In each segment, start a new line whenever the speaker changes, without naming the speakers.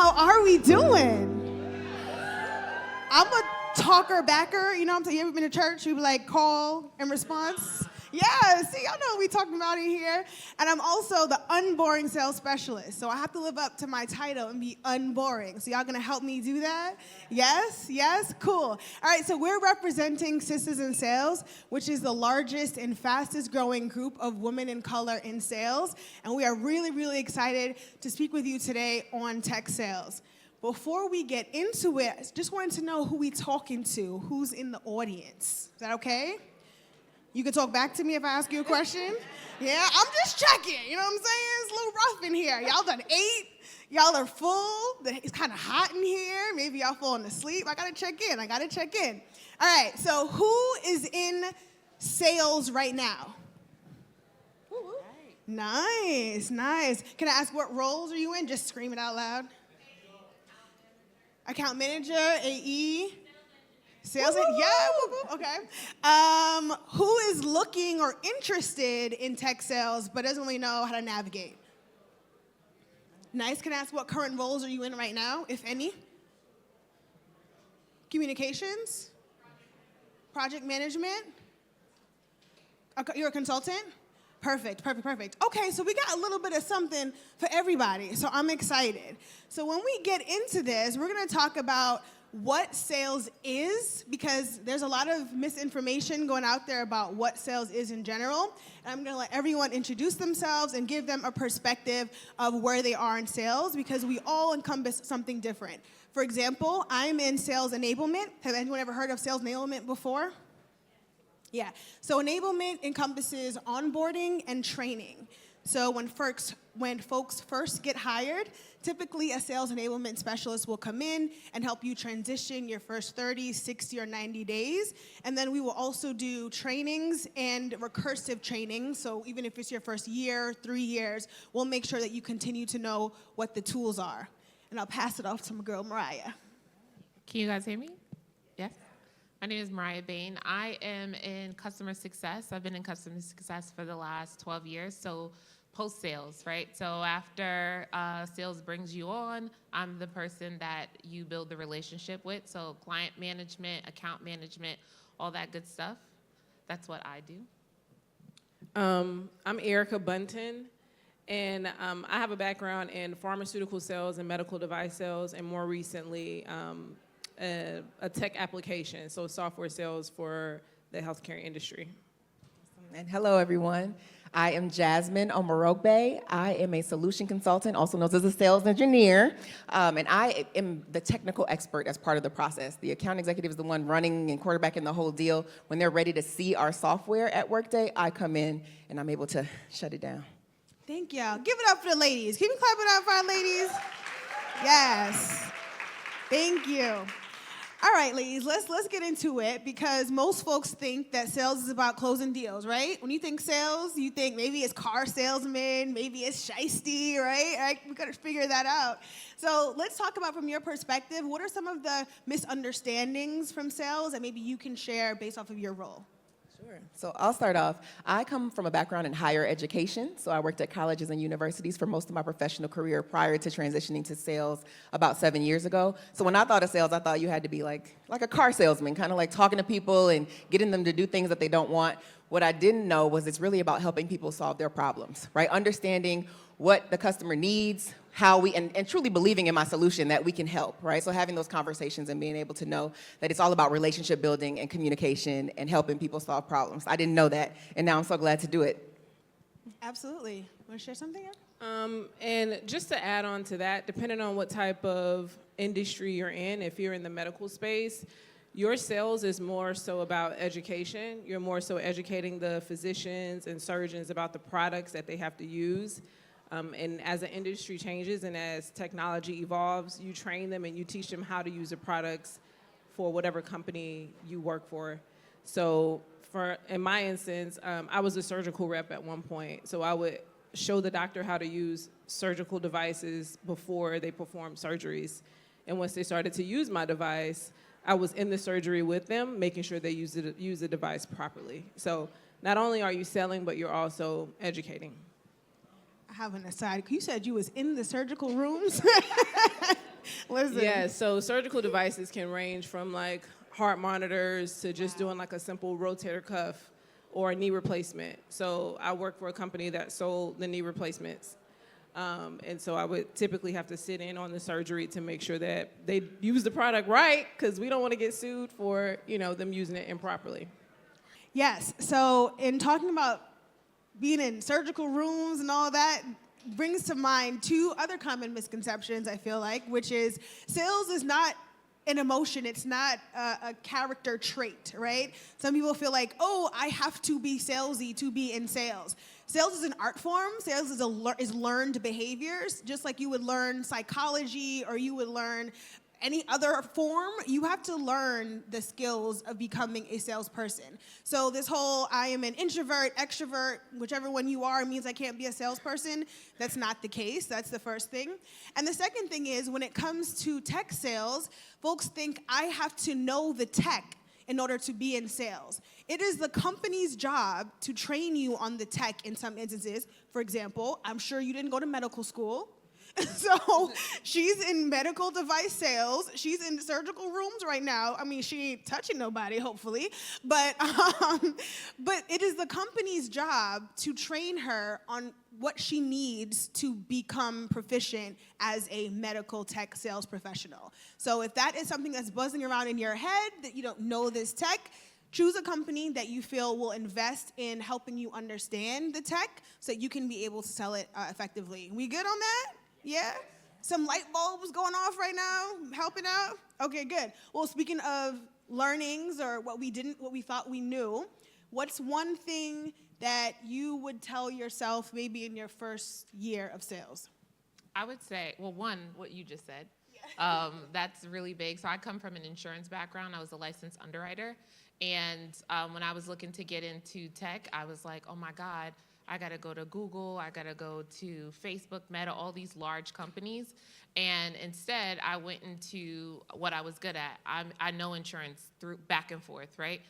How are we doing? I'm a talker backer, you know what I'm saying? You ever been to church? You be like, call and response? Yeah, see, y'all know what we talking about in here. And I'm also the unboring sales specialist. So I have to live up to my title and be unboring. So y'all gonna help me do that? Yes? Yes? Cool. All right, so we're representing SISTAS in Sales, which is the largest and fastest growing group of women in color in sales. And we are really, really excited to speak with you today on tech sales. Before we get into it, I just wanted to know who we talking to, who's in the audience. Is that okay? You can talk back to me if I ask you a question? Yeah, I'm just checking, you know what I'm saying? It's a little rough in here. Y'all done ate, y'all are full, it's kind of hot in here, maybe y'all falling asleep. I gotta check in. All right, so who is in sales right now? Nice, nice. Can I ask what roles are you in? Just scream it out loud. Account manager, AE, sales, yeah, okay. Who is looking or interested in tech sales but doesn't really know how to navigate? Nice, can I ask what current roles are you in right now, if any? Communications? Project management? You're a consultant? Perfect. Okay, so we got a little bit of something for everybody, so I'm excited. So when we get into this, we're gonna talk about what sales is, because there's a lot of misinformation going out there about what sales is in general. And I'm gonna let everyone introduce themselves and give them a perspective of where they are in sales, because we all encompass something different. For example, I'm in sales enablement. Have anyone ever heard of sales enablement before? Yeah, so enablement encompasses onboarding and training. So when folks first get hired, typically a sales enablement specialist will come in and help you transition your first 30, 60, or 90 days. And then we will also do trainings and recursive training. So even if it's your first year, 3 years, we'll make sure that you continue to know what the tools are. And I'll pass it off to my girl, Mariah.
Can you guys hear me? Yes? My name is Mariah Bain. I am in customer success. I've been in customer success for the last 12 years, so post-sales, right? So after sales brings you on, I'm the person that you build the relationship with, so client management, account management, all that good stuff. That's what I do.
I'm Erica Bunton, and I have a background in pharmaceutical sales and medical device sales, and more recently, a tech application, so software sales for the healthcare industry.
And hello, everyone. I am Jasmine Omarogbe. I am a solution consultant, also known as a sales engineer, and I am the technical expert as part of the process. The account executive is the one running and quarterbacking the whole deal. When they're ready to see our software at Workday, I come in and I'm able to shut it down.
Thank y'all. Give it up for the ladies. Can we clap it up for our ladies? Yes. Thank you. All right, ladies, let's get into it, because most folks think that sales is about closing deals, right? When you think sales, you think maybe it's car salesman, maybe it's shiesty, right? We gotta figure that out. So let's talk about, from your perspective, what are some of the misunderstandings from sales that maybe you can share based off of your role?
Sure. So I'll start off. I come from a background in higher education, so I worked at colleges and universities for most of my professional career prior to transitioning to sales about 7 years ago. So when I thought of sales, I thought you had to be like a car salesman, kind of like talking to people and getting them to do things that they don't want. What I didn't know was it's really about helping people solve their problems, right? Understanding what the customer needs, how we, and truly believing in my solution that we can help, right? So having those conversations and being able to know that it's all about relationship building and communication and helping people solve problems. I didn't know that, and now I'm so glad to do it.
Absolutely. Want to share something?
And just to add on to that, depending on what type of industry you're in, if you're in the medical space, your sales is more so about education. You're more so educating the physicians and surgeons about the products that they have to use. And as the industry changes and as technology evolves, you train them and you teach them how to use the products for whatever company you work for. So in my instance, I was a surgical rep at one point. So I would show the doctor how to use surgical devices before they perform surgeries. And once they started to use my device, I was in the surgery with them, making sure they use the device properly. So not only are you selling, but you're also educating.
I have an aside. You said you was in the surgical rooms. Listen.
Yeah, so surgical devices can range from like heart monitors to just doing like a simple rotator cuff or a knee replacement. So I worked for a company that sold the knee replacements. And so I would typically have to sit in on the surgery to make sure that they use the product right, because we don't want to get sued for, them using it improperly.
Yes. So in talking about being in surgical rooms and all that, brings to mind two other common misconceptions, I feel like, which is sales is not an emotion. It's not a character trait, right? Some people feel like, oh, I have to be salesy to be in sales. Sales is an art form. Sales is learned behaviors, just like you would learn psychology or you would learn any other form. You have to learn the skills of becoming a salesperson. So this whole I am an introvert, extrovert, whichever one you are, means I can't be a salesperson. That's not the case. That's the first thing. And the second thing is when it comes to tech sales, folks think I have to know the tech in order to be in sales. It is the company's job to train you on the tech in some instances. For example, I'm sure you didn't go to medical school. So she's in medical device sales. She's in surgical rooms right now. I mean, she ain't touching nobody, hopefully. But it is the company's job to train her on what she needs to become proficient as a medical tech sales professional. So if that is something that's buzzing around in your head, that you don't know this tech, choose a company that you feel will invest in helping you understand the tech so that you can be able to sell it effectively. We good on that? Yeah? Some light bulbs going off right now, helping out? Okay, good. Well, speaking of learnings or what we thought we knew, what's one thing that you would tell yourself maybe in your first year of sales?
I would say, well, one, what you just said. That's really big. So I come from an insurance background. I was a licensed underwriter. And when I was looking to get into tech, I was like, oh my God, I got to go to Google, I got to go to Facebook, Meta, all these large companies. And instead, I went into what I was good at. I know insurance through back and forth, right?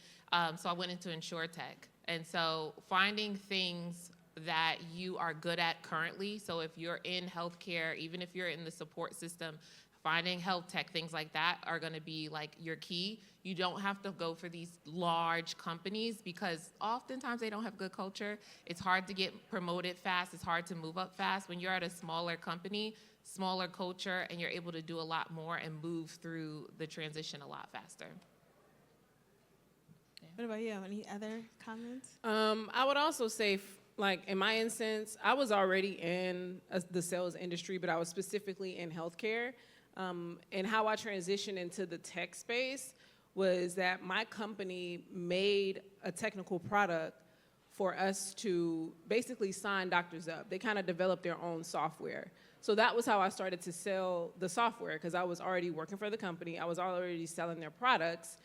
So I went into InsurTech. And so finding things that you are good at currently. So if you're in healthcare, even if you're in the support system, finding health tech, things like that are going to be like your key. You don't have to go for these large companies because oftentimes they don't have good culture. It's hard to get promoted fast. It's hard to move up fast. When you're at a smaller company, smaller culture, and you're able to do a lot more and move through the transition a lot faster.
What about you? Any other comments?
I would also say, like in my instance, I was already in the sales industry, but I was specifically in healthcare. And how I transitioned into the tech space was that my company made a technical product for us to basically sign doctors up. They kind of developed their own software. So that was how I started to sell the software, because I was already working for the company. I was already selling their products.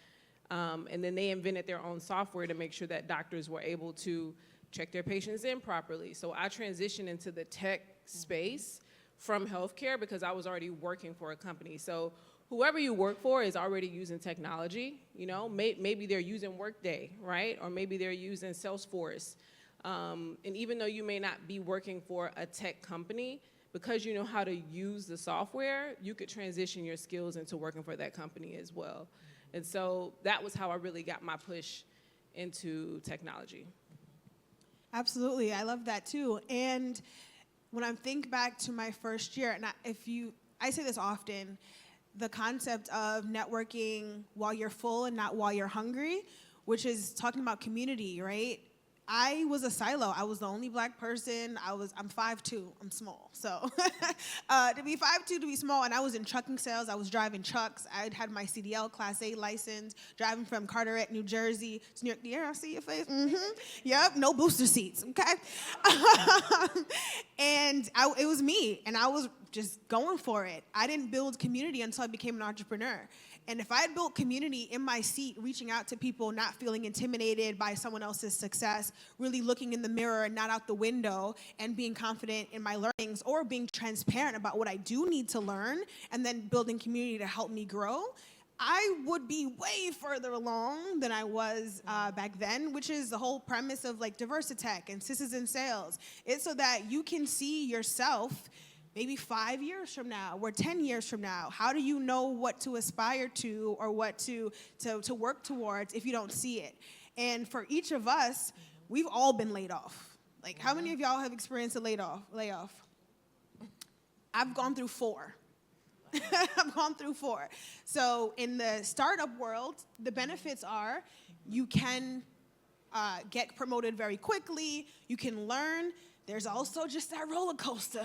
And then they invented their own software to make sure that doctors were able to check their patients in properly. So I transitioned into the tech space from healthcare because I was already working for a company. So whoever you work for is already using technology, maybe they're using Workday, right? Or maybe they're using Salesforce. And even though you may not be working for a tech company, because you know how to use the software, you could transition your skills into working for that company as well. And so that was how I really got my push into technology.
Absolutely, I love that too. And when I think back to my first year, and I say this often, the concept of networking while you're full and not while you're hungry, which is talking about community, right? I was a silo. I was the only black person. I'm 5'2", I'm small. So to be 5'2", to be small, and I was in trucking sales. I was driving trucks. I had my CDL Class A license, driving from Carteret, New Jersey to New York. Yeah, I see your face. Mm-hmm. Yep, no booster seats, okay? And it was me, and I was just going for it. I didn't build community until I became an entrepreneur. And if I had built community in my seat, reaching out to people, not feeling intimidated by someone else's success, really looking in the mirror and not out the window, and being confident in my learnings, or being transparent about what I do need to learn, and then building community to help me grow, I would be way further along than I was back then, which is the whole premise of like Diversitech and SISTAS in sales. It's so that you can see yourself maybe 5 years from now or 10 years from now? How do you know what to aspire to or what to work towards if you don't see it? And for each of us, we've all been laid off. Like, how many of y'all have experienced a layoff? I've gone through 4. I've gone through 4. So in the startup world, the benefits are you can get promoted very quickly. You can learn. There's also just that roller coaster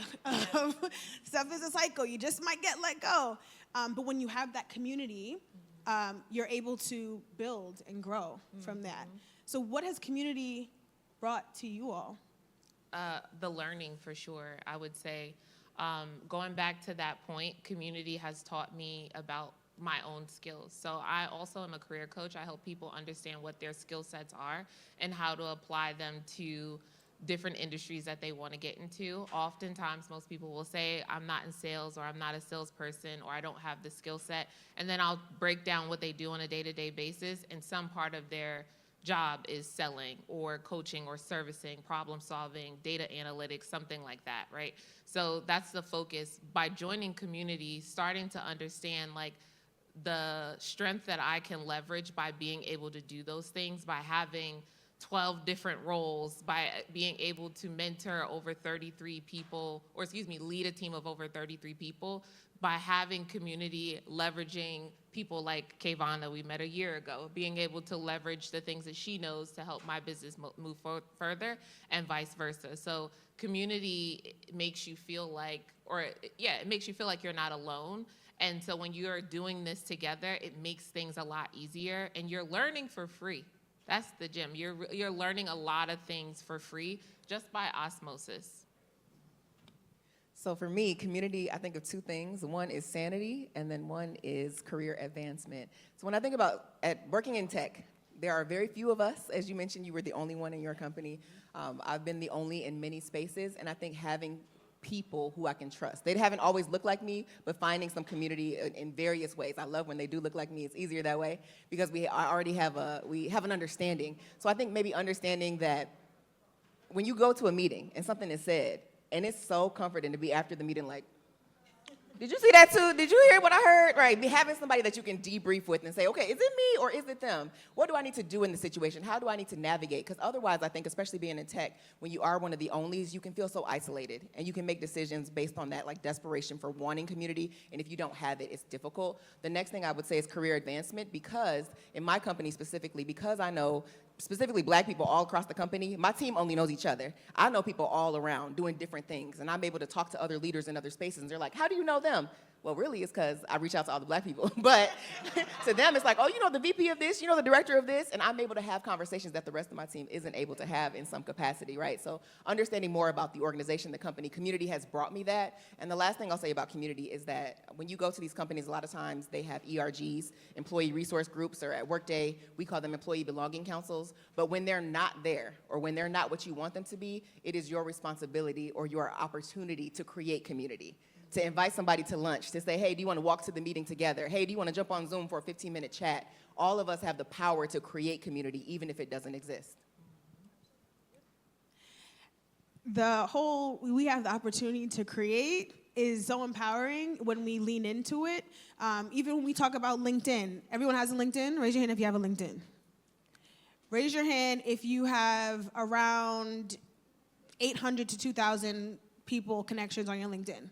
of stuff is a cycle. You just might get let go. But when you have that community, you're able to build and grow from that. So what has community brought to you all?
The learning, for sure, I would say. Going back to that point, community has taught me about my own skills. So I also am a career coach. I help people understand what their skill sets are and how to apply them to different industries that they want to get into. Oftentimes, most people will say, I'm not in sales, or I'm not a salesperson, or I don't have the skill set. And then I'll break down what they do on a day-to-day basis, and some part of their job is selling or coaching or servicing, problem solving, data analytics, something like that, right? So that's the focus. By joining community, starting to understand like the strength that I can leverage by being able to do those things, by having 12 different roles, by being able to mentor over 33 people, or lead a team of over 33 people, by having community, leveraging people like Kayvon that we met a year ago, being able to leverage the things that she knows to help my business move further, and vice versa. So community makes you feel like, it makes you feel like you're not alone. And so when you're doing this together, it makes things a lot easier, and you're learning for free. That's the gem. You're learning a lot of things for free just by osmosis.
So for me, community, I think of 2 things. One is sanity, and then one is career advancement. So when I think about working in tech, there are very few of us. As you mentioned, you were the only one in your company. I've been the only in many spaces, and I think having people who I can trust. They haven't always looked like me, but finding some community in various ways. I love when they do look like me. It's easier that way because we already have an understanding. So I think maybe understanding that when you go to a meeting and something is said, and it's so comforting to be after the meeting like, did you see that too? Did you hear what I heard? Right, be having somebody that you can debrief with and say, okay, is it me or is it them? What do I need to do in the situation? How do I need to navigate? Because otherwise, I think, especially being in tech, when you are one of the onlys, you can feel so isolated, and you can make decisions based on that, like desperation for wanting community, and if you don't have it, it's difficult. The next thing I would say is career advancement, because in my company specifically, because I know specifically Black people all across the company, my team only knows each other. I know people all around doing different things, and I'm able to talk to other leaders in other spaces, and they're like, how do you know them? Well, really, it's because I reach out to all the Black people. But to them, it's like, oh, you know the VP of this, you know the director of this, and I'm able to have conversations that the rest of my team isn't able to have in some capacity, right? So understanding more about the organization, the company, community has brought me that. And the last thing I'll say about community is that when you go to these companies, a lot of times they have ERGs, employee resource groups, or at Workday, we call them employee belonging councils. But when they're not there, or when they're not what you want them to be, it is your responsibility or your opportunity to create community. To invite somebody to lunch, to say, hey, do you want to walk to the meeting together? Hey, do you want to jump on Zoom for a 15-minute chat? All of us have the power to create community, even if it doesn't exist.
We have the opportunity to create is so empowering when we lean into it. Even when we talk about LinkedIn, everyone has a LinkedIn? Raise your hand if you have a LinkedIn. Raise your hand if you have around 800 to 2,000 people connections on your LinkedIn.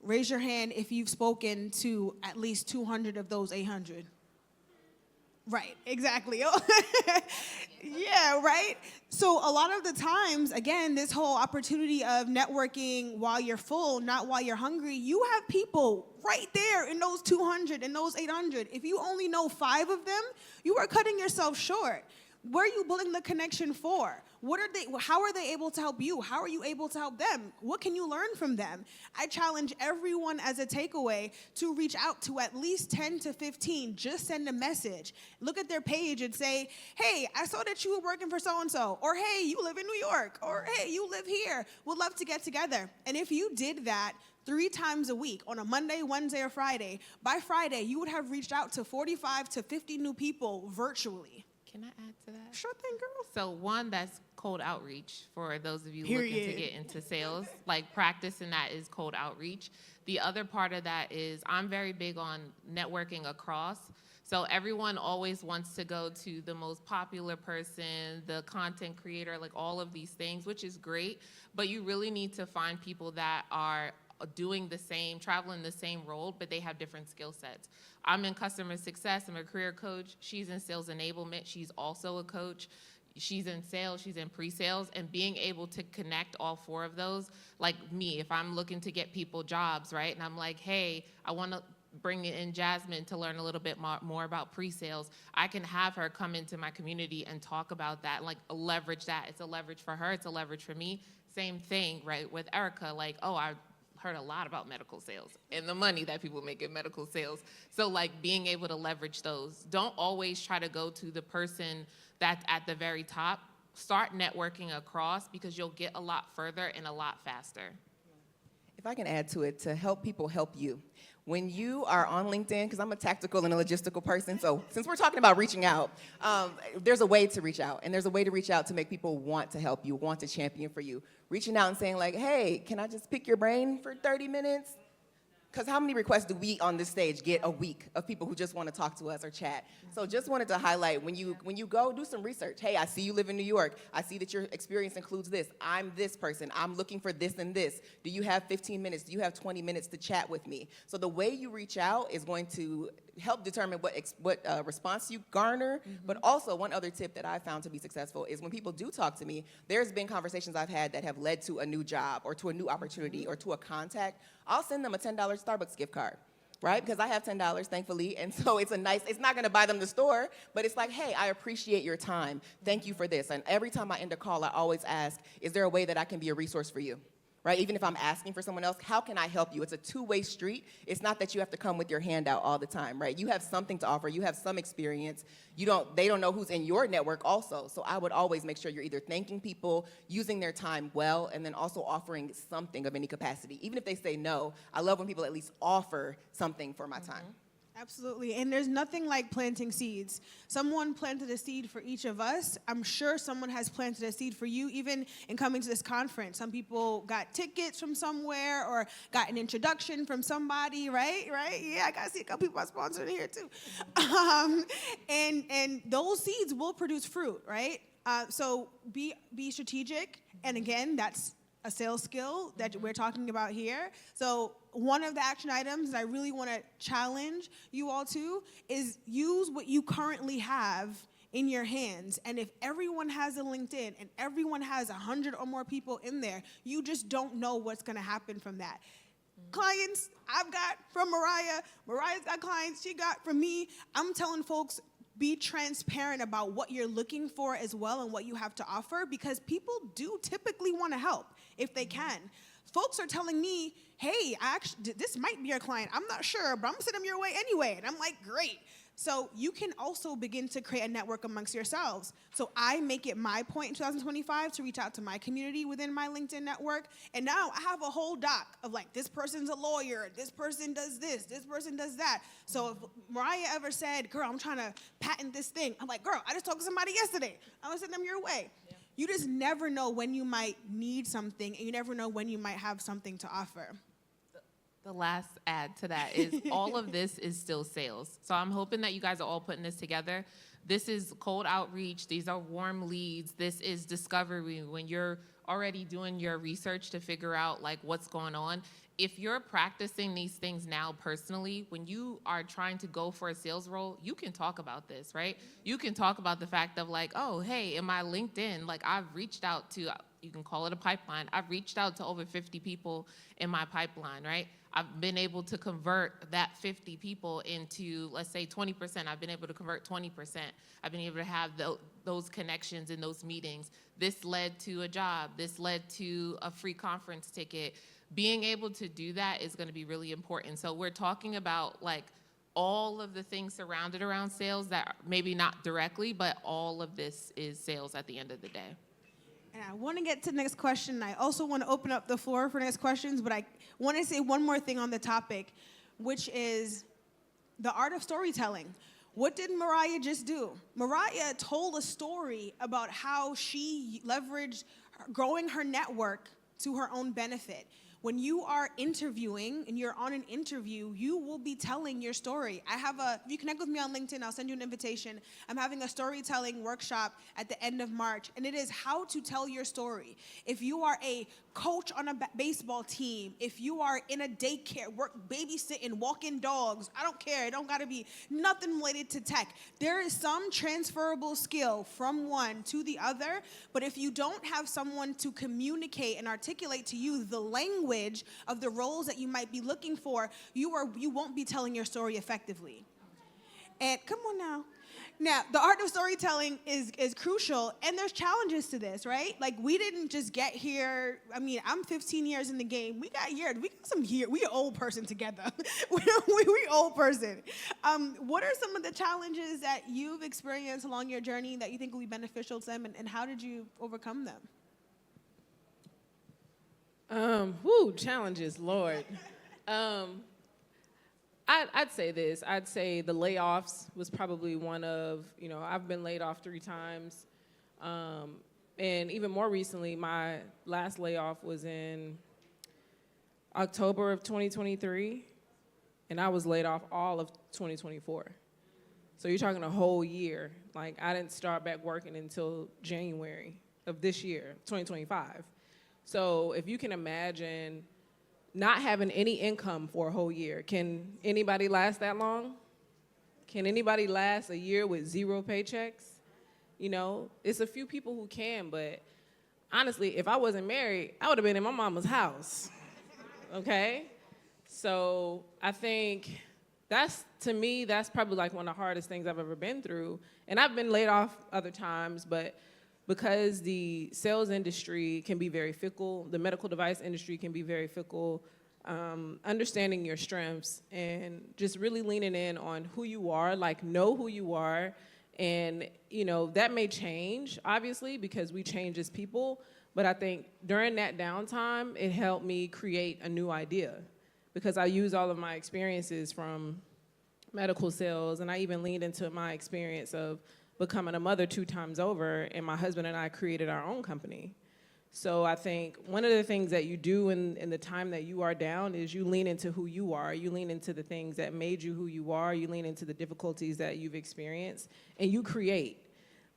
Raise your hand if you've spoken to at least 200 of those 800. Right, exactly. Yeah, right? So a lot of the times, again, this whole opportunity of networking while you're full, not while you're hungry, you have people right there in those 200 and those 800. If you only know 5 of them, you are cutting yourself short. Where are you building the connection for? How are they able to help you? How are you able to help them? What can you learn from them? I challenge everyone as a takeaway to reach out to at least 10 to 15. Just send a message. Look at their page and say, hey, I saw that you were working for so-and-so. Or, hey, you live in New York. Or, hey, you live here. Would love to get together. And if you did that 3 times a week, on a Monday, Wednesday, or Friday, by Friday, you would have reached out to 45 to 50 new people virtually.
Can I add to that?
Sure thing, girl.
So one, that's cold outreach for those of you looking to
Period.
get into sales. Like practicing that is cold outreach. The other part of that is I'm very big on networking across. So everyone always wants to go to the most popular person, the content creator, like all of these things, which is great. But you really need to find people that are doing the same, traveling the same role, but they have different skill sets. I'm in customer success, I'm a career coach. She's in sales enablement, she's also a coach. She's in sales, she's in pre-sales, and being able to connect all four of those, like me, if I'm looking to get people jobs, right? And I'm like, hey, I wanna bring in Jasmine to learn a little bit more about pre-sales. I can have her come into my community and talk about that, like leverage that. It's a leverage for her, it's a leverage for me. Same thing, right, with Erica, like, oh, I heard a lot about medical sales and the money that people make in medical sales. So like being able to leverage those. Don't always try to go to the person that's at the very top. Start networking across because you'll get a lot further and a lot faster.
If I can add to it, to help people help you. When you are on LinkedIn, because I'm a tactical and a logistical person, so since we're talking about reaching out, there's a way to reach out, and there's a way to reach out to make people want to help you, want to champion for you. Reaching out and saying like, hey, can I just pick your brain for 30 minutes? Because how many requests do we on this stage get a week of people who just want to talk to us or chat? So just wanted to highlight, when you go, do some research. Hey, I see you live in New York. I see that your experience includes this. I'm this person. I'm looking for this and this. Do you have 15 minutes? Do you have 20 minutes to chat with me? So the way you reach out is going to help determine what response you garner. But also, one other tip that I found to be successful is when people do talk to me, there's been conversations I've had that have led to a new job or to a new opportunity or to a contact. I'll send them a $10 Starbucks gift card, right? Because I have $10, thankfully, and so it's not gonna buy them the store, but it's like, hey, I appreciate your time. Thank you for this. And every time I end a call, I always ask, is there a way that I can be a resource for you? Right? Even if I'm asking for someone else, how can I help you? It's a two-way street. It's not that you have to come with your hand out all the time, right? You have something to offer. You have some experience. They don't know who's in your network also. So I would always make sure you're either thanking people, using their time well, and then also offering something of any capacity. Even if they say no, I love when people at least offer something for my time.
Absolutely, and there's nothing like planting seeds. Someone planted a seed for each of us. I'm sure someone has planted a seed for you, even in coming to this conference. Some people got tickets from somewhere or got an introduction from somebody, right? Yeah, I got to see a couple people I sponsored here too. And those seeds will produce fruit, right? So be strategic, and again, that's a sales skill that we're talking about here. So one of the action items that I really want to challenge you all to is use what you currently have in your hands. And if everyone has a LinkedIn and everyone has 100 or more people in there, you just don't know what's going to happen from that. Clients I've got from Mariah, Mariah's got clients she got from me. I'm telling folks, be transparent about what you're looking for as well and what you have to offer, because people do typically want to help if they can. Folks are telling me, hey, this might be your client. I'm not sure, but I'm going to send them your way anyway. And I'm like, great. So you can also begin to create a network amongst yourselves. So I make it my point in 2025 to reach out to my community within my LinkedIn network. And now I have a whole doc of like, this person's a lawyer, this person does this person does that. So if Mariah ever said, girl, I'm trying to patent this thing, I'm like, girl, I just talked to somebody yesterday. I'm going to send them your way. Yeah. You just never know when you might need something, and you never know when you might have something to offer.
The last add to that is all of this is still sales. So I'm hoping that you guys are all putting this together. This is cold outreach. These are warm leads. This is discovery when you're already doing your research to figure out like what's going on. If you're practicing these things now personally, when you are trying to go for a sales role, you can talk about this, right? You can talk about the fact of like, oh, hey, in my LinkedIn, like I've reached out to, you can call it a pipeline. I've reached out to over 50 people in my pipeline, right? I've been able to convert that 50 people into, let's say, 20%. I've been able to convert 20%. I've been able to have those connections in those meetings. This led to a job. This led to a free conference ticket. Being able to do that is going to be really important. So we're talking about like all of the things surrounded around sales that maybe not directly, but all of this is sales at the end of the day.
And I want to get to the next question. I also want to open up the floor for next questions, but I want to say one more thing on the topic, which is the art of storytelling. What did Mariah just do? Mariah told a story about how she leveraged growing her network to her own benefit. When you are interviewing and you're on an interview, you will be telling your story. If you connect with me on LinkedIn, I'll send you an invitation. I'm having a storytelling workshop at the end of March, and it is how to tell your story. If you are a coach on a baseball team, if you are in a daycare, babysitting, walking dogs, I don't care. It don't gotta be nothing related to tech. There is some transferable skill from one to the other, but if you don't have someone to communicate and articulate to you the language of the roles that you might be looking for, you won't be telling your story effectively. And come on now. Now, the art of storytelling is crucial, and there's challenges to this, right? Like, we didn't just get here. I mean, I'm 15 years in the game. We got some years. We an old person together. we old person. What are some of the challenges that you've experienced along your journey that you think will be beneficial to them, and how did you overcome them?
Challenges, Lord. I'd say this. I'd say the layoffs was probably one of, I've been laid off 3 times. And even more recently, my last layoff was in October of 2023, and I was laid off all of 2024. So you're talking a whole year. Like, I didn't start back working until January of this year, 2025. So if you can imagine not having any income for a whole year, can anybody last that long? Can anybody last a year with 0 paychecks? It's a few people who can, but honestly, if I wasn't married, I would have been in my mama's house, okay? So I think that's probably like one of the hardest things I've ever been through. And I've been laid off other times, but because the sales industry can be very fickle, the medical device industry can be very fickle, understanding your strengths and just really leaning in on who you are, like know who you are. And, that may change, obviously, because we change as people. But I think during that downtime, it helped me create a new idea because I use all of my experiences from medical sales, and I even leaned into my experience of becoming a mother 2 times over, and my husband and I created our own company. So I think one of the things that you do in the time that you are down is you lean into who you are. You lean into the things that made you who you are. You lean into the difficulties that you've experienced, and you create.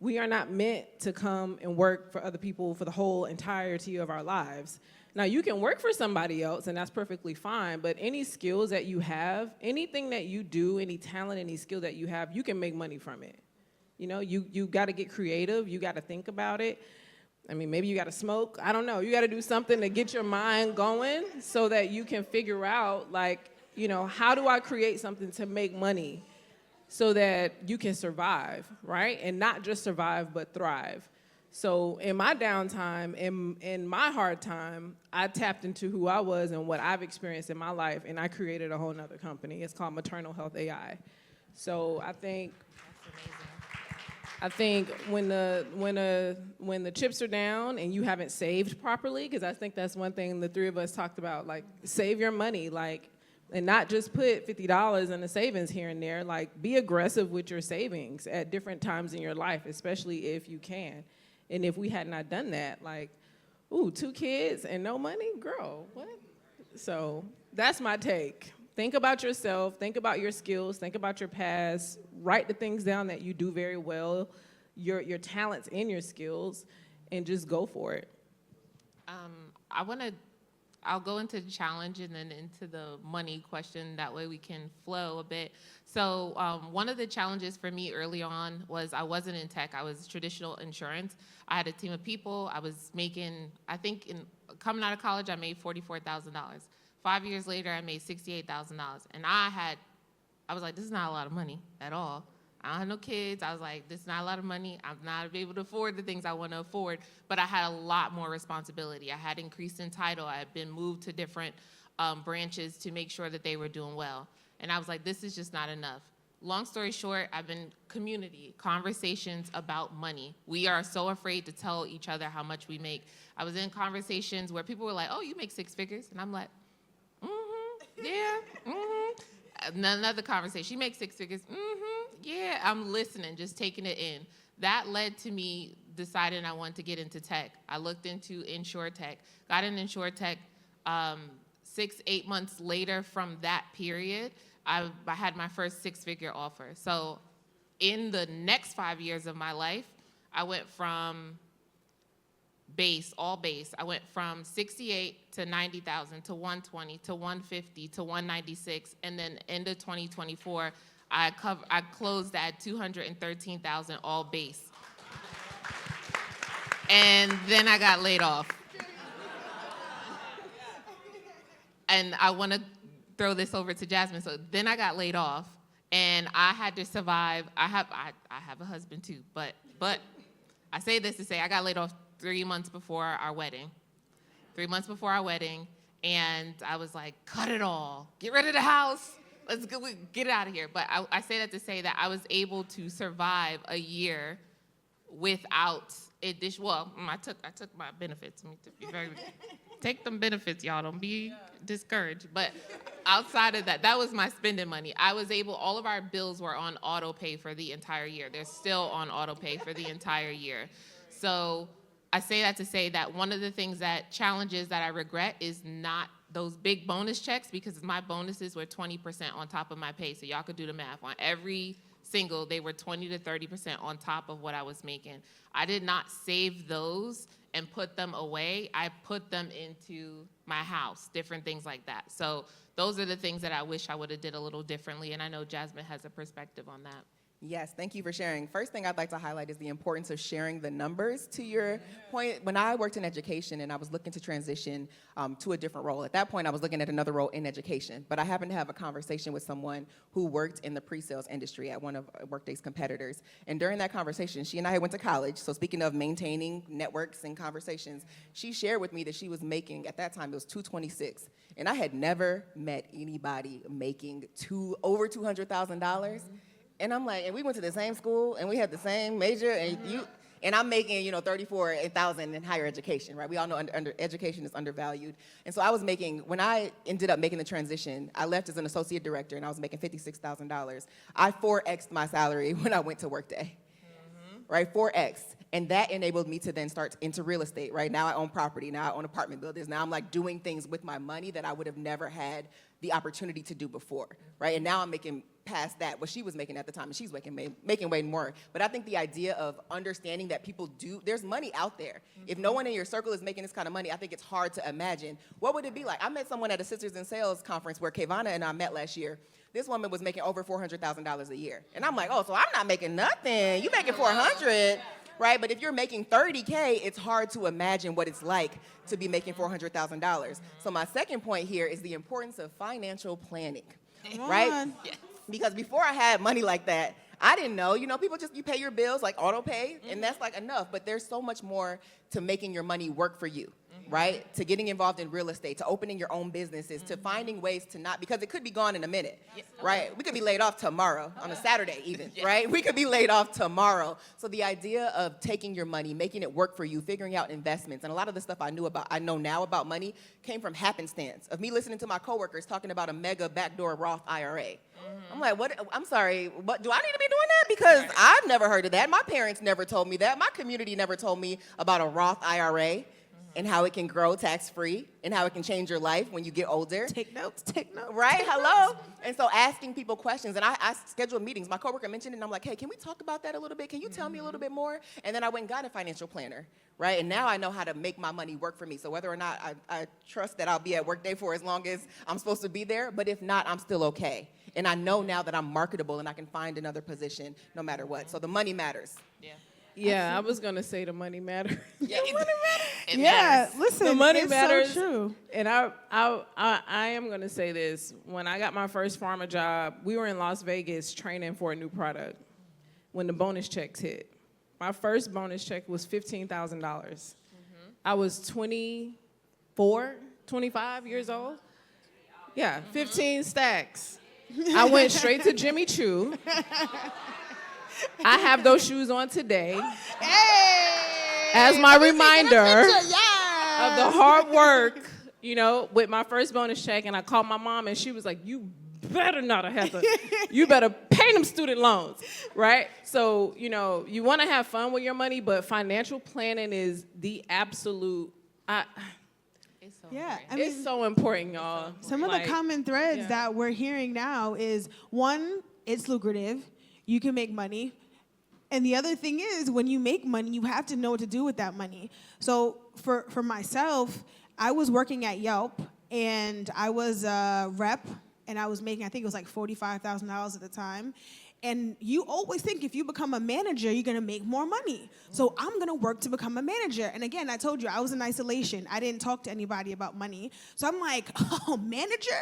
We are not meant to come and work for other people for the whole entirety of our lives. Now, you can work for somebody else, and that's perfectly fine, but any skills that you have, anything that you do, any talent, any skill that you have, you can make money from it. You got to get creative. You got to think about it. I mean, maybe you got to smoke. I don't know. You got to do something to get your mind going so that you can figure out, how do I create something to make money so that you can survive, right? And not just survive, but thrive. So in my downtime, in my hard time, I tapped into who I was and what I've experienced in my life, and I created a whole nother company. It's called Maternal Health AI. So I think when the chips are down and you haven't saved properly, because I think that's one thing the 3 of us talked about, like save your money, and not just put $50 in the savings here and there, be aggressive with your savings at different times in your life, especially if you can. And if we had not done that, 2 kids and no money, girl, what? So that's my take. Think about yourself, think about your skills, think about your past, write the things down that you do very well, your talents and your skills, and just go for it.
I'll go into the challenge and then into the money question. That way we can flow a bit. So one of the challenges for me early on was I wasn't in tech. I was traditional insurance. I had a team of people. I was making, coming out of college, I made $44,000. 5 years later, I made $68,000. And I was like, this is not a lot of money at all. I don't have no kids. I was like, this is not a lot of money. I'm not able to afford the things I want to afford. But I had a lot more responsibility. I had increased in title. I had been moved to different branches to make sure that they were doing well. And I was like, this is just not enough. Long story short, I've been community, conversations about money. We are so afraid to tell each other how much we make. I was in conversations where people were like, oh, you make 6 figures? And I'm like, yeah, Another conversation. She makes 6 figures. yeah, I'm listening, just taking it in. That led to me deciding I wanted to get into tech. I looked into InsurTech, got in InsurTech. 6-8 months later from that period, I had my first six-figure offer. So in the next 5 years of my life, I went from all base. I went from 68 to 90,000 to 120 to 150 to 196, and then end of 2024, I closed at 213,000 all base. And then I got laid off. And I want to throw this over to Jasmine. So then I got laid off, and I had to survive. I have a husband too, but I say this to say I got laid off 3 months before our wedding. 3 months before our wedding, and I was like, cut it all, get rid of the house, let's go, get it out of here. But I say that to say that I was able to survive a year without it. Well, I took my benefits. Take them benefits, y'all. Don't be discouraged. But outside of that, that was my spending money. I was able, all of our bills were on auto pay for the entire year. They're still on auto pay for the entire year. So I say that to say that one of the challenges that I regret is not those big bonus checks, because my bonuses were 20% on top of my pay. So y'all could do the math. On every single, they were 20 to 30% on top of what I was making. I did not save those and put them away. I put them into my house, different things like that. So those are the things that I wish I would have did a little differently, and I know Jasmine has a perspective on that.
Yes, thank you for sharing. First thing I'd like to highlight is the importance of sharing the numbers. To your point, when I worked in education and I was looking to transition to a different role, at that point I was looking at another role in education, but I happened to have a conversation with someone who worked in the pre-sales industry at one of Workday's competitors. And during that conversation, she and I went to college, so speaking of maintaining networks and conversations, she shared with me that she was making, at that time it was $226, and I had never met anybody making over $200,000. And I'm like, and we went to the same school, and we had the same major, and I'm making, 34,000 in higher education, right? We all know education is undervalued. And so I was making, when I ended up making the transition, I left as an associate director, and I was making $56,000. I 4X'd my salary when I went to Workday, right? 4X. And that enabled me to then start into real estate, right? Now I own property, now I own apartment buildings. Now I'm like doing things with my money that I would have never had the opportunity to do before, right? And now I'm making past that, what she was making at the time, and she's making way more. But I think the idea of understanding that there's money out there. If no one in your circle is making this kind of money, I think it's hard to imagine. What would it be like? I met someone at a Sisters in Sales conference where Kayvana and I met last year. This woman was making over $400,000 a year. And I'm like, oh, so I'm not making nothing. You making 400, right? But if you're making $30K, it's hard to imagine what it's like to be making $400,000. So my second point here is the importance of financial planning, right?
Yes.
Because before I had money like that, I didn't know. People you pay your bills like auto pay, and that's like enough. But there's so much more to making your money work for you, right? To getting involved in real estate, to opening your own businesses, to finding ways to not, because it could be gone in a minute, right? We could be laid off tomorrow, on a Saturday even, right? We could be laid off tomorrow. So the idea of taking your money, making it work for you, figuring out investments, and a lot of the stuff I know now about money came from happenstance, of me listening to my coworkers talking about a mega backdoor Roth IRA. I'm like, what? I'm sorry, what, do I need to be doing that? Because I've never heard of that. My parents never told me that. My community never told me about a Roth IRA and how it can grow tax-free and how it can change your life when you get older.
Take notes.
Right? Hello? And so asking people questions, and I scheduled meetings. My coworker mentioned it, and I'm like, hey, can we talk about that a little bit? Can you tell me a little bit more? And then I went and got a financial planner, right? And now I know how to make my money work for me. So whether or not I trust that I'll be at Workday for as long as I'm supposed to be there, but if not, I'm still okay. And I know now that I'm marketable and I can find another position no matter what. So the money matters.
Yeah, I was gonna say the money matters.
Yeah, the money matters.
Yeah, listen,
The money
it's
matters.
so true.
And I am gonna say this. When I got my first pharma job, we were in Las Vegas training for a new product. When the bonus checks hit, my first bonus check was $15,000. I was 24, 25 years old. Yeah, 15 stacks. I went straight to Jimmy Choo. I have those shoes on today as my reminder of the hard work, with my first bonus check. And I called my mom, and she was like, you better not have to, you better pay pay them student loans, right? So, you know, you want to have fun with your money, but financial planning is the absolute,
It's so
Yeah,
important.
I mean,
it's so important, y'all.
some of the
Like,
common threads
yeah.
that we're hearing now is, one, it's lucrative. You can make money. And the other thing is, when you make money, you have to know what to do with that money. So for myself, I was working at Yelp, and I was a rep, and I was making, I think it was like $45,000 at the time. And you always think if you become a manager, you're gonna make more money. So I'm gonna work to become a manager. And again, I told you, I was in isolation. I didn't talk to anybody about money. So I'm like, oh, manager?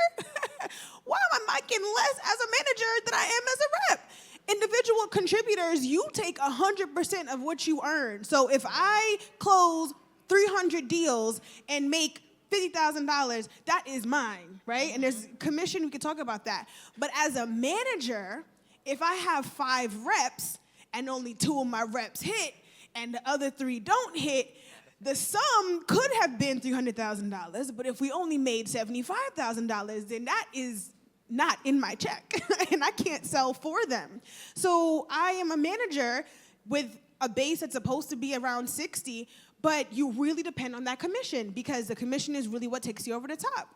Why am I making less as a manager than I am as a rep? Individual contributors, you take 100% of what you earn. So if I close 300 deals and make $50,000, that is mine, right? And there's commission, we could talk about that. But as a manager, if I have 5 reps and only 2 of my reps hit and the other 3 don't hit, the sum could have been $300,000, but if we only made $75,000, then that is not in my check, and I can't sell for them. So I am a manager with a base that's supposed to be around 60, but you really depend on that commission because the commission is really what takes you over the top.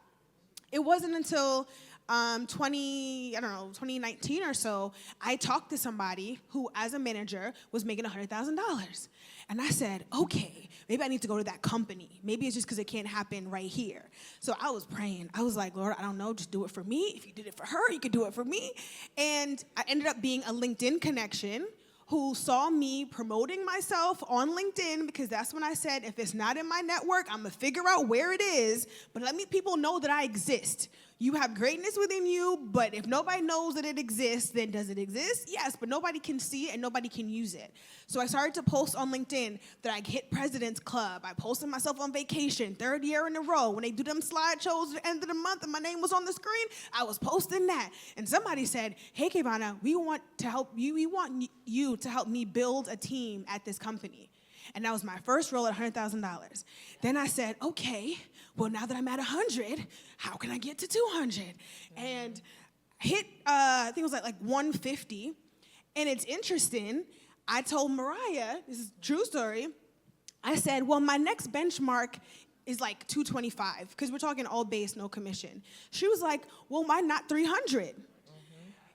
It wasn't until 2019 or so, I talked to somebody who, as a manager, was making $100,000. And I said, okay, maybe I need to go to that company. Maybe it's just because it can't happen right here. So I was praying. I was like, Lord, I don't know, just do it for me. If you did it for her, you could do it for me. And I ended up being a LinkedIn connection who saw me promoting myself on LinkedIn, because that's when I said, if it's not in my network, I'm gonna figure out where it is, but let me people know that I exist. You have greatness within you, but if nobody knows that it exists, then does it exist? Yes, but nobody can see it and nobody can use it. So I started to post on LinkedIn that I hit President's Club. I posted myself on vacation, 3rd year in a row. When they do them slideshows at the end of the month and my name was on the screen, I was posting that. And somebody said, hey, Kivana, we want to help you. We want you to help me build a team at this company. And that was my first role at $100,000. Then I said, okay, well, now that I'm at 100, how can I get to 200? And hit, I think it was like 150. And it's interesting, I told Mariah, this is a true story, I said, well, my next benchmark is like 225, because we're talking all base, no commission. She was like, well, why not 300?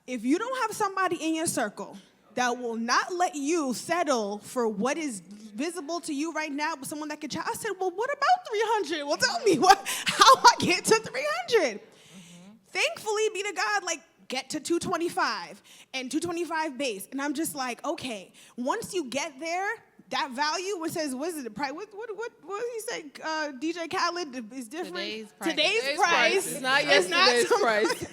If you don't have somebody in your circle that will not let you settle for what is visible to you right now, but someone that can I said, well, what about 300? Well, tell me how I get to 300. Thankfully, be to God, like, get to 225 and 225 base. And I'm just like, okay, once you get there, that value, what says, what is it, the price? What did he say? DJ Khaled is different.
Today's price.
Price.
It's not
It's not
yesterday's
some-
price.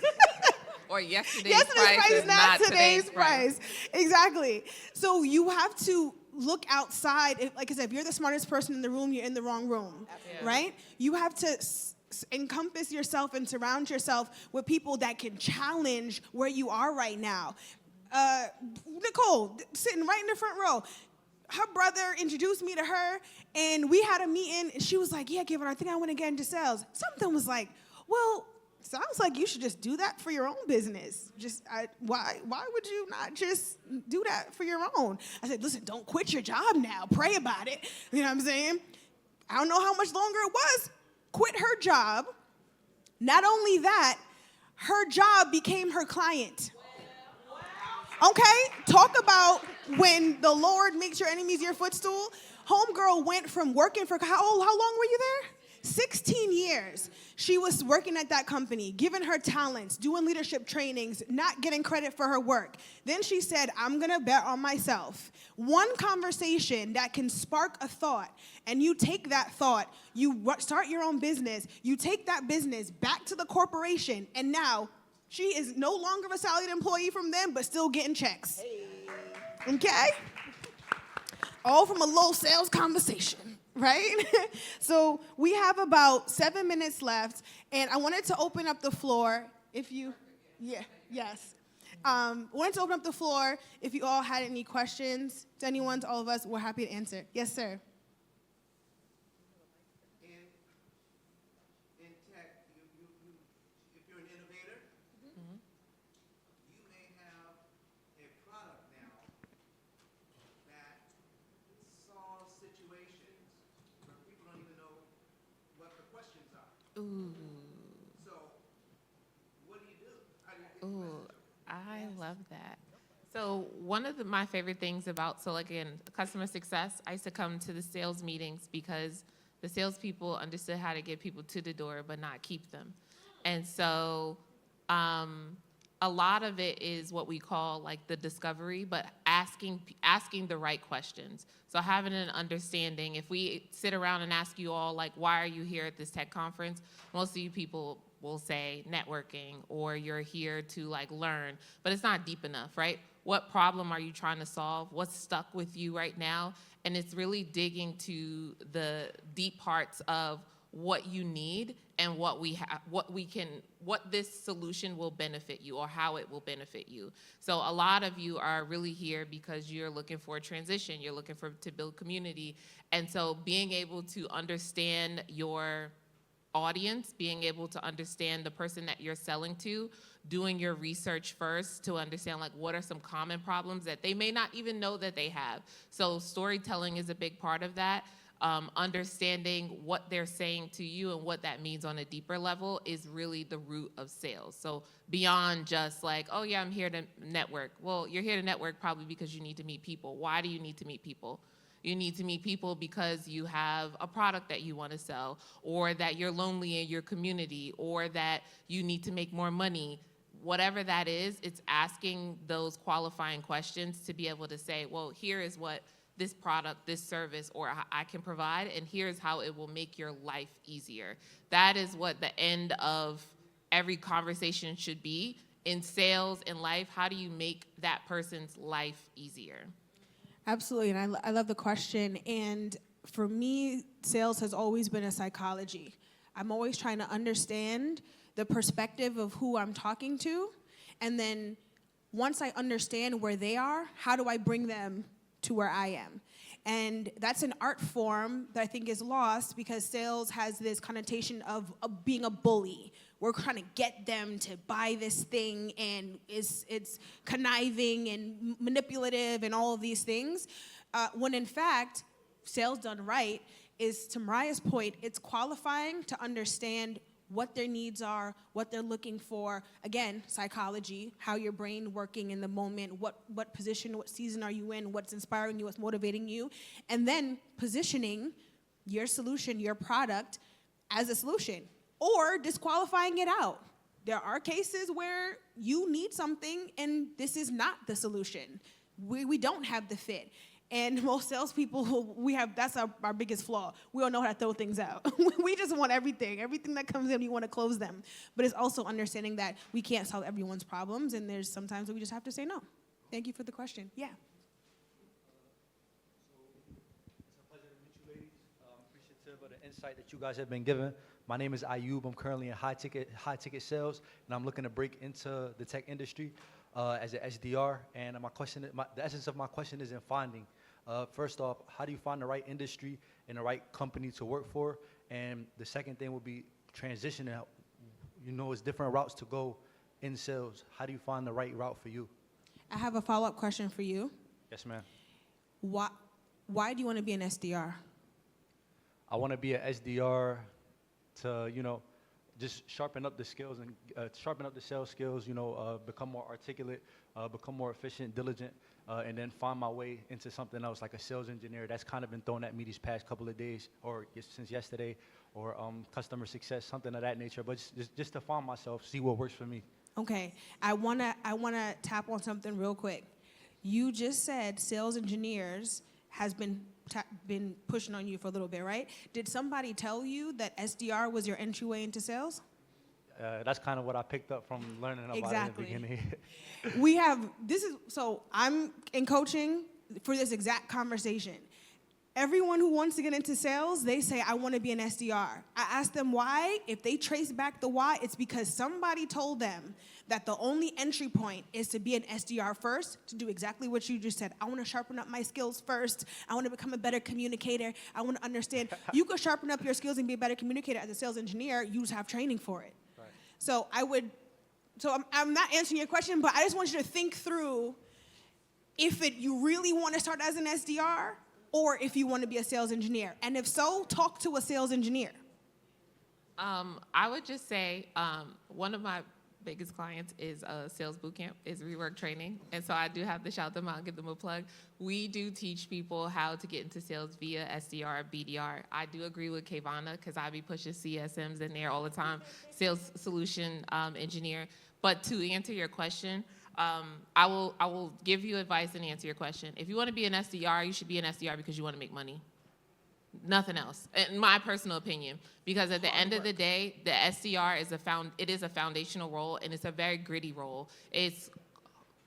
Or yesterday's
Yesterday's
price is not
today's price. Exactly. So you have to look outside. Like I said, if you're the smartest person in the room, you're in the wrong room, right? You have to encompass yourself and surround yourself with people that can challenge where you are right now. Nicole, sitting right in the front row, her brother introduced me to her, and we had a meeting, and she was like, yeah, Kevin, I think I want to get into sales. Something was like, well, sounds like you should just do that for your own business. Why would you not just do that for your own? I said, listen, don't quit your job now. Pray about it. You know what I'm saying? I don't know how much longer it was. Quit her job. Not only that, her job became her client. Okay? Talk about when the Lord makes your enemies your footstool. Homegirl went from working for, how long were you there? 16 years. She was working at that company, giving her talents, doing leadership trainings, not getting credit for her work. Then she said, I'm gonna bet on myself. One conversation that can spark a thought, and you take that thought, you start your own business, you take that business back to the corporation, and now she is no longer a salaried employee from them, but still getting checks. Okay? All from a little sales conversation. Right? So we have about 7 minutes left, and I wanted to open up the floor wanted to open up the floor if you all had any questions to anyone, to all of us. We're happy to answer. Yes, sir.
In tech, if you're an innovator, you may have
Ooh. Ooh, I love that. So one of my favorite things about, so like in customer success, I used to come to the sales meetings because the salespeople understood how to get people to the door but not keep them. And so a lot of it is what we call like the discovery, but asking the right questions. So having an understanding, if we sit around and ask you all like, why are you here at this tech conference? Most of you people will say networking, or you're here to like learn, but it's not deep enough, right? What problem are you trying to solve? What's stuck with you right now? And it's really digging to the deep parts of what you need and what we have, what this solution will benefit you or how it will benefit you. So a lot of you are really here because you're looking for a transition, you're looking to build community. And so being able to understand your audience, being able to understand the person that you're selling to, doing your research first to understand like what are some common problems that they may not even know that they have. So storytelling is a big part of that. Understanding what they're saying to you and what that means on a deeper level is really the root of sales. So beyond just like, oh yeah, I'm here to network. Well, you're here to network probably because you need to meet people. Why do you need to meet people? You need to meet people because you have a product that you want to sell, or that you're lonely in your community, or that you need to make more money. Whatever that is, it's asking those qualifying questions to be able to say, well, here is what this product, this service, or I can provide, and here's how it will make your life easier. That is what the end of every conversation should be. In sales, in life, how do you make that person's life easier?
Absolutely, and I love the question. And for me, sales has always been a psychology. I'm always trying to understand the perspective of who I'm talking to, and then once I understand where they are, how do I bring them to where I am? And that's an art form that I think is lost because sales has this connotation of being a bully. We're trying to get them to buy this thing, and it's conniving and manipulative and all of these things. When in fact, sales done right is, to Mariah's point, it's qualifying to understand what their needs are, what they're looking for. Again, psychology, how your brain working in the moment, what position, what season are you in, what's inspiring you, what's motivating you, and then positioning your solution, your product as a solution, or disqualifying it out. There are cases where you need something and this is not the solution. We don't have the fit. And most salespeople, that's our biggest flaw. We don't know how to throw things out. We just want everything that comes in, we want to close them. But it's also understanding that we can't solve everyone's problems, and there's sometimes that we just have to say no. Thank you for the question. Yeah.
It's a pleasure to meet you, ladies. Appreciative of the insight that you guys have been given. My name is Ayub. I'm currently in high ticket sales, and I'm looking to break into the tech industry as an SDR. And the essence of my question is in finding. First off, how do you find the right industry and the right company to work for? And the second thing would be transitioning. It's different routes to go in sales. How do you find the right route for you?
I have a follow-up question for you.
Yes, ma'am.
Why do you want to be an SDR?
I want to be an SDR to, just sharpen up the skills and sharpen up the sales skills, become more articulate, become more efficient, diligent, and then find my way into something else like a sales engineer. That's kind of been thrown at me these past couple of days or since yesterday, or customer success, something of that nature. But just to find myself, see what works for me.
Okay, I wanna tap on something real quick. You just said sales engineers has been pushing on you for a little bit, right? Did somebody tell you that SDR was your entryway into sales?
That's kind of what I picked up from learning about it in the beginning.
So I'm in coaching for this exact conversation. Everyone who wants to get into sales, they say, I want to be an SDR. I ask them why. If they trace back the why, it's because somebody told them that the only entry point is to be an SDR first, to do exactly what you just said. I want to sharpen up my skills first. I want to become a better communicator. I want to understand. You could sharpen up your skills and be a better communicator as a sales engineer. You just have training for it. Right. So I'm not answering your question, but I just want you to think through if you really want to start as an SDR, or if you want to be a sales engineer. And if so, talk to a sales engineer.
I would just say one of my biggest clients is Sales Bootcamp, is Rework Training. And so I do have to shout them out and give them a plug. We do teach people how to get into sales via SDR, BDR. I do agree with Kayvana because I be pushing CSMs in there all the time, sales solution engineer. But to answer your question, I will give you advice and answer your question. If you want to be an SDR, you should be an SDR because you want to make money. Nothing else, in my personal opinion, because at the end of the day, the SDR is a foundational role, and it's a very gritty role. It's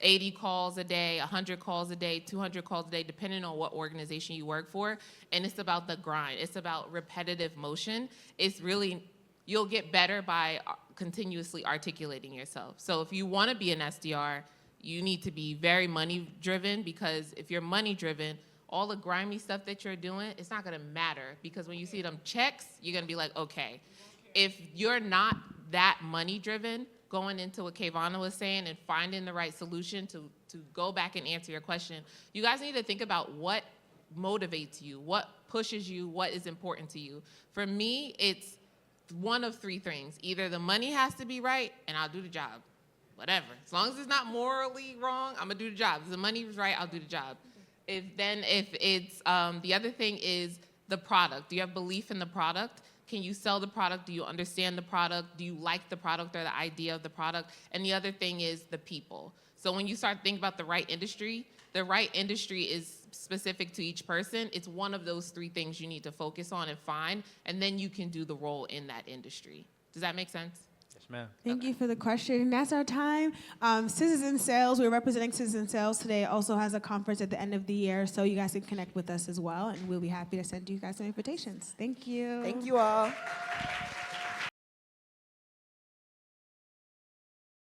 80 calls a day, 100 calls a day, 200 calls a day, depending on what organization you work for, and it's about the grind. It's about repetitive motion. It's really, you'll get better by continuously articulating yourself. So if you want to be an SDR, you need to be very money-driven, because if you're money-driven, all the grimy stuff that you're doing, it's not gonna matter, because when you see them checks, you're gonna be like, okay. If you're not that money driven, going into what Kayvana was saying and finding the right solution to go back and answer your question, you guys need to think about what motivates you, what pushes you, what is important to you. For me, it's one of three things. Either the money has to be right, and I'll do the job, whatever. As long as it's not morally wrong, I'm gonna do the job. If the money is right, I'll do the job. If it's, the other thing is the product. Do you have belief in the product? Can you sell the product? Do you understand the product? Do you like the product or the idea of the product? And the other thing is the people. So when you start thinking about the right industry is specific to each person. It's one of those three things you need to focus on and find, and then you can do the role in that industry. Does that make sense?
Yes, ma'am.
Thank you for the question. That's our time. Citizen Sales, we're representing Citizen Sales today, also has a conference at the end of the year, so you guys can connect with us as well, and we'll be happy to send you guys some invitations. Thank you.
Thank you all.